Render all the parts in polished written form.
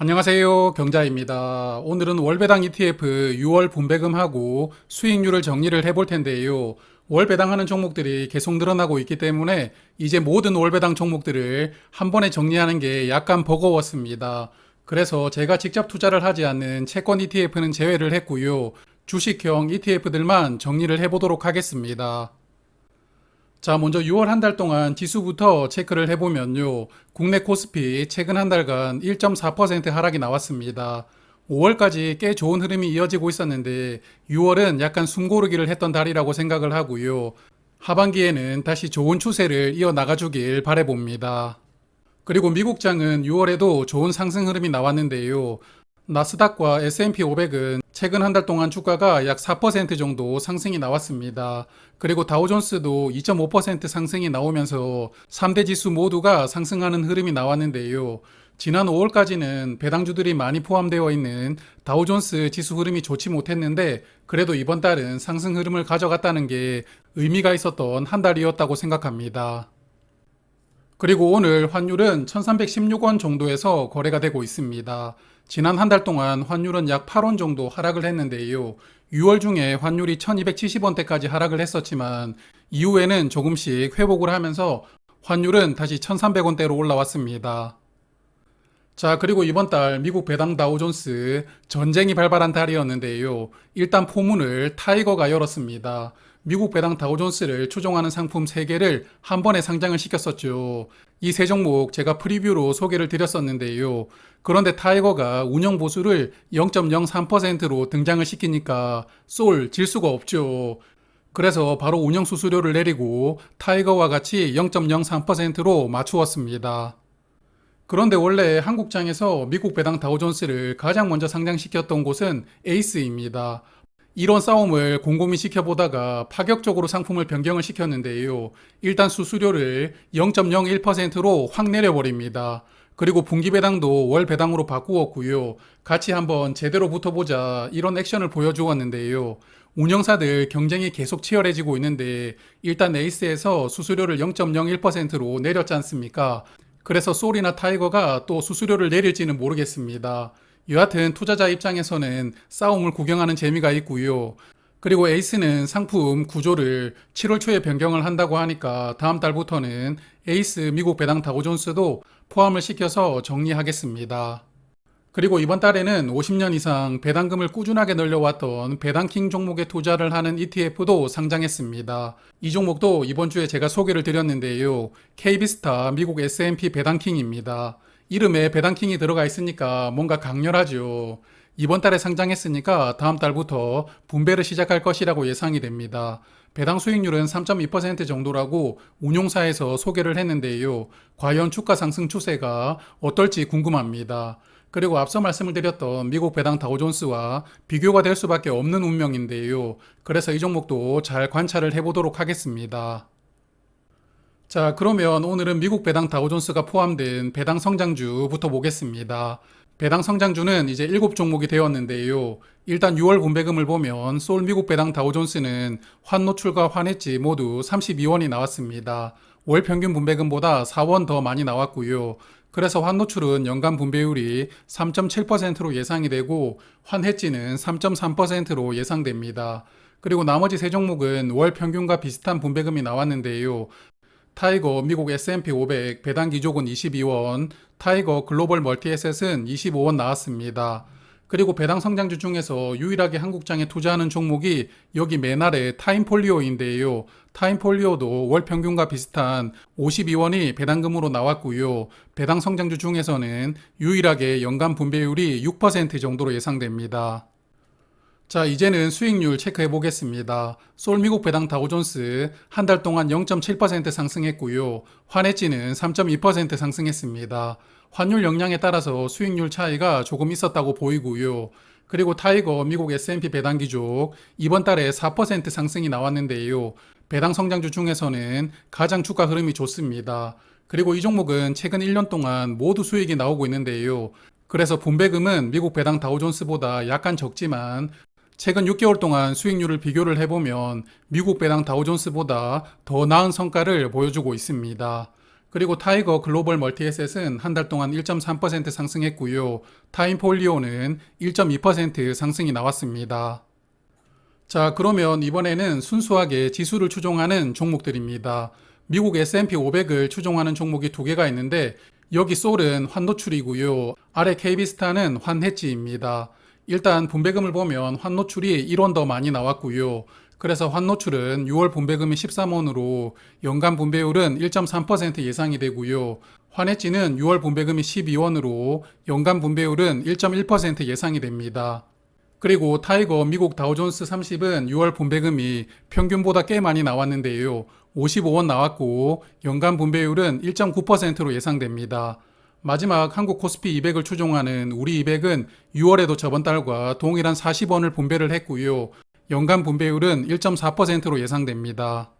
안녕하세요. 경자입니다. 오늘은 월배당 ETF 6월 분배금하고 수익률을 정리를 해볼 텐데요. 월배당하는 종목들이 계속 늘어나고 있기 때문에 이제 모든 월배당 종목들을 한 번에 정리하는 게 약간 버거웠습니다. 그래서 제가 직접 투자를 하지 않는 채권 ETF는 제외를 했고요. 주식형 ETF들만 정리를 해보도록 하겠습니다. 자, 먼저 6월 한 달 동안 지수부터 체크를 해보면요. 국내 코스피 최근 한 달간 1.4% 하락이 나왔습니다. 5월까지 꽤 좋은 흐름이 이어지고 있었는데 6월은 약간 숨고르기를 했던 달이라고 생각을 하고요. 하반기에는 다시 좋은 추세를 이어나가주길 바라봅니다. 그리고 미국장은 6월에도 좋은 상승 흐름이 나왔는데요. 나스닥과 S&P 500은 최근 한 달 동안 주가가 약 4% 정도 상승이 나왔습니다. 그리고 다우존스도 2.5% 상승이 나오면서 3대 지수 모두가 상승하는 흐름이 나왔는데요. 지난 5월까지는 배당주들이 많이 포함되어 있는 다우존스 지수 흐름이 좋지 못했는데 그래도 이번 달은 상승 흐름을 가져갔다는 게 의미가 있었던 한 달이었다고 생각합니다. 그리고 오늘 환율은 1316원 정도에서 거래가 되고 있습니다. 지난 한 달 동안 환율은 약 8원 정도 하락을 했는데요. 6월 중에 환율이 1270원대까지 하락을 했었지만 이후에는 조금씩 회복을 하면서 환율은 다시 1300원대로 올라왔습니다. 자, 그리고 이번 달 미국 배당 다우존스 전쟁이 발발한 달이었는데요. 일단 포문을 타이거가 열었습니다. 미국 배당 다우존스를 추종하는 상품 3개를 한 번에 상장을 시켰었죠. 이 세 종목 제가 프리뷰로 소개를 드렸었는데요. 그런데 타이거가 운영 보수를 0.03%로 등장을 시키니까 질 수가 없죠. 그래서 바로 운영 수수료를 내리고 타이거와 같이 0.03%로 맞추었습니다. 그런데 원래 한국장에서 미국 배당 다우존스를 가장 먼저 상장시켰던 곳은 에이스입니다. 이런 싸움을 곰곰이 지켜보다가 파격적으로 상품을 변경을 시켰는데요. 일단 수수료를 0.01%로 확 내려버립니다. 그리고 분기 배당도 월 배당으로 바꾸었고요. 같이 한번 제대로 붙어보자 이런 액션을 보여주었는데요. 운영사들 경쟁이 계속 치열해지고 있는데 일단 에이스에서 수수료를 0.01%로 내렸지 않습니까? 그래서 솔이나 타이거가 또 수수료를 내릴지는 모르겠습니다. 여하튼 투자자 입장에서는 싸움을 구경하는 재미가 있고요. 그리고 에이스는 상품 구조를 7월 초에 변경을 한다고 하니까 다음 달부터는 에이스 미국 배당 다우존스도 포함을 시켜서 정리하겠습니다. 그리고 이번 달에는 50년 이상 배당금을 꾸준하게 늘려왔던 배당킹 종목에 투자를 하는 ETF도 상장했습니다. 이 종목도 이번 주에 제가 소개를 드렸는데요. KB스타 미국 S&P 배당킹입니다. 이름에 배당킹이 들어가 있으니까 뭔가 강렬하죠. 이번 달에 상장했으니까 다음 달부터 분배를 시작할 것이라고 예상이 됩니다. 배당 수익률은 3.2% 정도라고 운용사에서 소개를 했는데요. 과연 주가 상승 추세가 어떨지 궁금합니다. 그리고 앞서 말씀을 드렸던 미국 배당 다우존스와 비교가 될 수밖에 없는 운명인데요. 그래서 이 종목도 잘 관찰을 해보도록 하겠습니다. 자, 그러면 오늘은 미국 배당 다우존스가 포함된 배당 성장주부터 보겠습니다. 배당 성장주는 이제 7종목이 되었는데요. 일단 6월 분배금을 보면 솔 미국 배당 다우존스는 환노출과 환해지 모두 32원이 나왔습니다. 월 평균 분배금보다 4원 더 많이 나왔고요. 그래서 환노출은 연간 분배율이 3.7%로 예상이 되고 환해지는 3.3%로 예상됩니다. 그리고 나머지 세 종목은 월 평균과 비슷한 분배금이 나왔는데요. 타이거 미국 S&P 500 배당 기족은 22원, 타이거 글로벌 멀티에셋은 25원 나왔습니다. 그리고 배당 성장주 중에서 유일하게 한국장에 투자하는 종목이 여기 맨 아래 타임폴리오인데요. 타임폴리오도 월 평균과 비슷한 52원이 배당금으로 나왔고요. 배당 성장주 중에서는 유일하게 연간 분배율이 6% 정도로 예상됩니다. 자, 이제는 수익률 체크해 보겠습니다. 솔 미국 배당 다우존스 한 달 동안 0.7% 상승했고요. 환해지는 3.2% 상승했습니다. 환율 영향에 따라서 수익률 차이가 조금 있었다고 보이고요. 그리고 타이거 미국 S&P 배당 기족 이번 달에 4% 상승이 나왔는데요. 배당 성장주 중에서는 가장 주가 흐름이 좋습니다. 그리고 이 종목은 최근 1년 동안 모두 수익이 나오고 있는데요. 그래서 분배금은 미국 배당 다우존스보다 약간 적지만 최근 6개월 동안 수익률을 비교를 해보면 미국 배당 다우존스보다 더 나은 성과를 보여주고 있습니다. 그리고 타이거 글로벌 멀티에셋은 한 달 동안 1.3% 상승했고요. 타임폴리오는 1.2% 상승이 나왔습니다. 자, 그러면 이번에는 순수하게 지수를 추종하는 종목들입니다. 미국 S&P 500을 추종하는 종목이 두 개가 있는데 여기 솔은 환노출이고요. 아래 KB스타는 환해지입니다. 일단 분배금을 보면 환노출이 1원 더 많이 나왔고요. 그래서 환노출은 6월 분배금이 13원으로 연간 분배율은 1.3% 예상이 되고요. 환해지는 6월 분배금이 12원으로 연간 분배율은 1.1% 예상이 됩니다. 그리고 타이거 미국 다우존스 30은 6월 분배금이 평균보다 꽤 많이 나왔는데요. 55원 나왔고 연간 분배율은 1.9%로 예상됩니다. 마지막 한국 코스피 200을 추종하는 우리 200은 6월에도 저번 달과 동일한 40원을 분배를 했고요. 연간 분배율은 1.4%로 예상됩니다.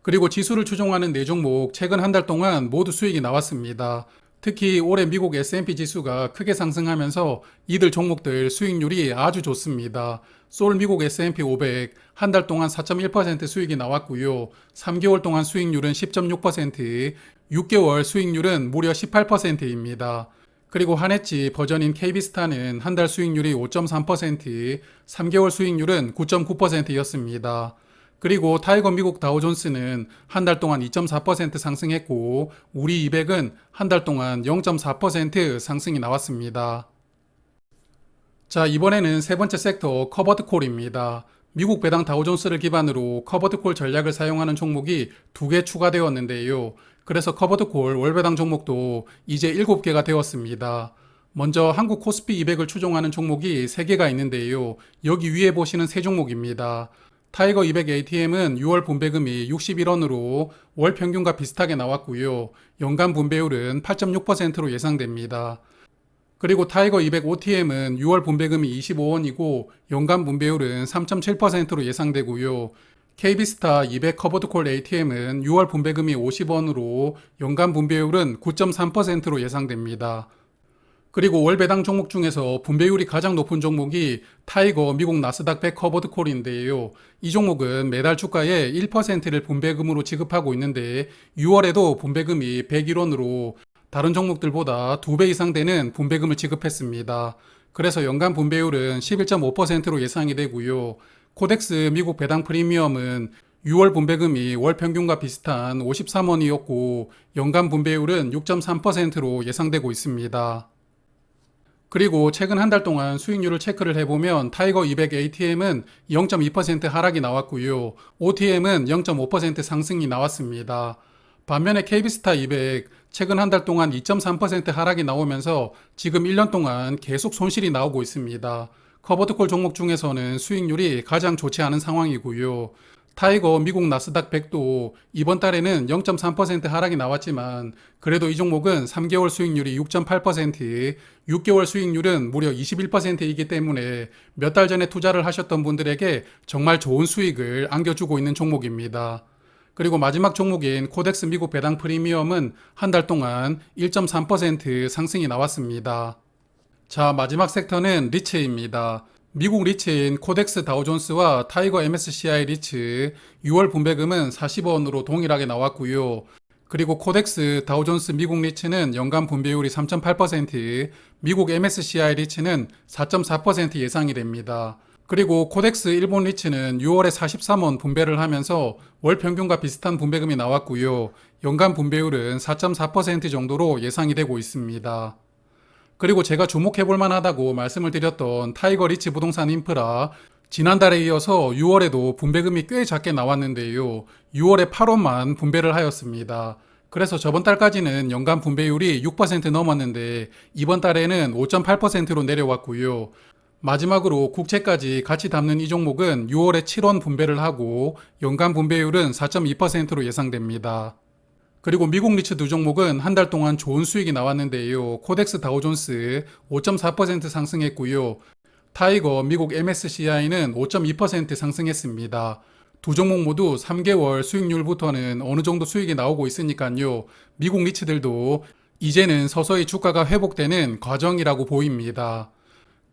그리고 지수를 추종하는 네 종목 최근 한 달 동안 모두 수익이 나왔습니다. 특히 올해 미국 S&P 지수가 크게 상승하면서 이들 종목들 수익률이 아주 좋습니다. 솔 미국 S&P 500 한 달 동안 4.1% 수익이 나왔고요. 3개월 동안 수익률은 10.6%, 6개월 수익률은 무려 18%입니다. 그리고 한해지 버전인 KB스타는 한 달 수익률이 5.3%, 3개월 수익률은 9.9%였습니다. 그리고 타이거 미국 다우존스는 한 달 동안 2.4% 상승했고 우리 200은 한 달 동안 0.4% 상승이 나왔습니다. 자, 이번에는 세 번째 섹터 커버드콜입니다. 미국 배당 다우존스를 기반으로 커버드콜 전략을 사용하는 종목이 두 개 추가되었는데요. 그래서 커버드콜 월배당 종목도 이제 7개가 되었습니다. 먼저 한국 코스피 200을 추종하는 종목이 3개가 있는데요. 여기 위에 보시는 세 종목입니다. 타이거 200 ATM은 6월 분배금이 61원으로 월 평균과 비슷하게 나왔고요. 연간 분배율은 8.6%로 예상됩니다. 그리고 타이거 200 OTM은 6월 분배금이 25원이고 연간 분배율은 3.7%로 예상되고요. KB스타 200 커버드콜 ATM은 6월 분배금이 50원으로 연간 분배율은 9.3%로 예상됩니다. 그리고 월배당 종목 중에서 분배율이 가장 높은 종목이 타이거 미국 나스닥 100 커버드콜인데요. 이 종목은 매달 주가의 1%를 분배금으로 지급하고 있는데 6월에도 분배금이 101원으로 다른 종목들보다 2배 이상 되는 분배금을 지급했습니다. 그래서 연간 분배율은 11.5%로 예상이 되고요. 코덱스 미국 배당 프리미엄은 6월 분배금이 월 평균과 비슷한 53원이었고 연간 분배율은 6.3%로 예상되고 있습니다. 그리고 최근 한 달 동안 수익률을 체크를 해보면 타이거 200 ATM은 0.2% 하락이 나왔고요. OTM은 0.5% 상승이 나왔습니다. 반면에 KB스타 200 최근 한 달 동안 2.3% 하락이 나오면서 지금 1년 동안 계속 손실이 나오고 있습니다. 커버드콜 종목 중에서는 수익률이 가장 좋지 않은 상황이고요. 타이거 미국 나스닥 100도 이번 달에는 0.3% 하락이 나왔지만 그래도 이 종목은 3개월 수익률이 6.8%, 6개월 수익률은 무려 21%이기 때문에 몇 달 전에 투자를 하셨던 분들에게 정말 좋은 수익을 안겨주고 있는 종목입니다. 그리고 마지막 종목인 코덱스 미국 배당 프리미엄은 한 달 동안 1.3% 상승이 나왔습니다. 자, 마지막 섹터는 리츠입니다. 미국 리츠인 코덱스 다우존스와 타이거 MSCI 리츠 6월 분배금은 40원으로 동일하게 나왔고요. 그리고 코덱스 다우존스 미국 리츠는 연간 분배율이 3.8%, 미국 MSCI 리츠는 4.4% 예상이 됩니다. 그리고 코덱스 일본 리츠는 6월에 43원 분배를 하면서 월 평균과 비슷한 분배금이 나왔고요. 연간 분배율은 4.4% 정도로 예상이 되고 있습니다. 그리고 제가 주목해볼 만하다고 말씀을 드렸던 타이거 리츠 부동산 인프라 지난달에 이어서 6월에도 분배금이 꽤 작게 나왔는데요. 6월에 8원만 분배를 하였습니다. 그래서 저번 달까지는 연간 분배율이 6% 넘었는데 이번 달에는 5.8%로 내려왔고요. 마지막으로 국채까지 같이 담는 이 종목은 6월에 7원 분배를 하고 연간 분배율은 4.2%로 예상됩니다. 그리고 미국 리츠 두 종목은 한 달 동안 좋은 수익이 나왔는데요. 코덱스 다우존스 5.4% 상승했고요. 타이거 미국 MSCI는 5.2% 상승했습니다. 두 종목 모두 3개월 수익률부터는 어느 정도 수익이 나오고 있으니까요. 미국 리츠들도 이제는 서서히 주가가 회복되는 과정이라고 보입니다.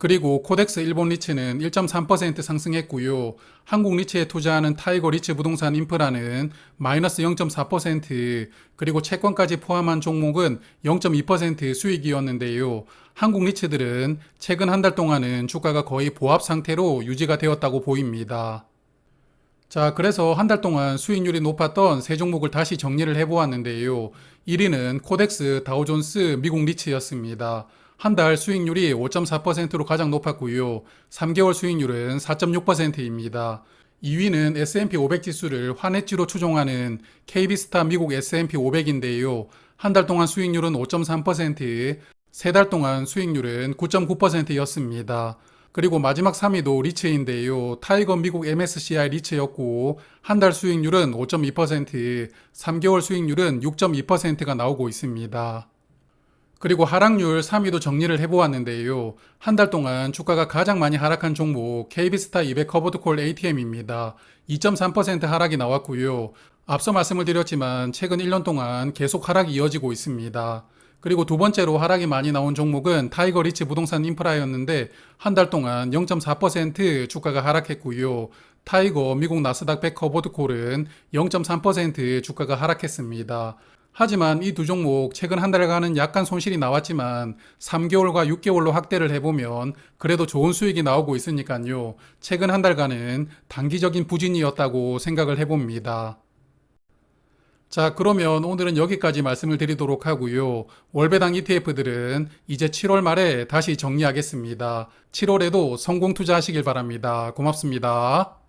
그리고 코덱스 일본 리츠는 1.3% 상승했고요. 한국 리츠에 투자하는 타이거 리츠 부동산 인프라는 마이너스 0.4%, 그리고 채권까지 포함한 종목은 0.2% 수익이었는데요. 한국 리츠들은 최근 한 달 동안은 주가가 거의 보합 상태로 유지가 되었다고 보입니다. 자, 그래서 한 달 동안 수익률이 높았던 세 종목을 다시 정리를 해보았는데요. 1위는 코덱스, 다우존스, 미국 리츠였습니다. 한 달 수익률이 5.4%로 가장 높았고요. 3개월 수익률은 4.6%입니다. 2위는 S&P 500 지수를 환해지로 추종하는 KB스타 미국 S&P 500인데요. 한 달 동안 수익률은 5.3%, 세 달 동안 수익률은 9.9%였습니다. 그리고 마지막 3위도 리츠인데요. 타이거 미국 MSCI 리츠였고 한 달 수익률은 5.2%, 3개월 수익률은 6.2%가 나오고 있습니다. 그리고 하락률 3위도 정리를 해보았는데요. 한 달 동안 주가가 가장 많이 하락한 종목 KB스타 200 커버드콜 ATM입니다. 2.3% 하락이 나왔고요. 앞서 말씀을 드렸지만 최근 1년 동안 계속 하락이 이어지고 있습니다. 그리고 두 번째로 하락이 많이 나온 종목은 타이거 리츠 부동산 인프라였는데 한 달 동안 0.4% 주가가 하락했고요. 타이거 미국 나스닥 100 커버드콜은 0.3% 주가가 하락했습니다. 하지만 이 두 종목 최근 한 달간은 약간 손실이 나왔지만 3개월과 6개월로 확대를 해보면 그래도 좋은 수익이 나오고 있으니까요. 최근 한 달간은 단기적인 부진이었다고 생각을 해봅니다. 자, 그러면 오늘은 여기까지 말씀을 드리도록 하고요. 월배당 ETF들은 이제 7월 말에 다시 정리하겠습니다. 7월에도 성공 투자하시길 바랍니다. 고맙습니다.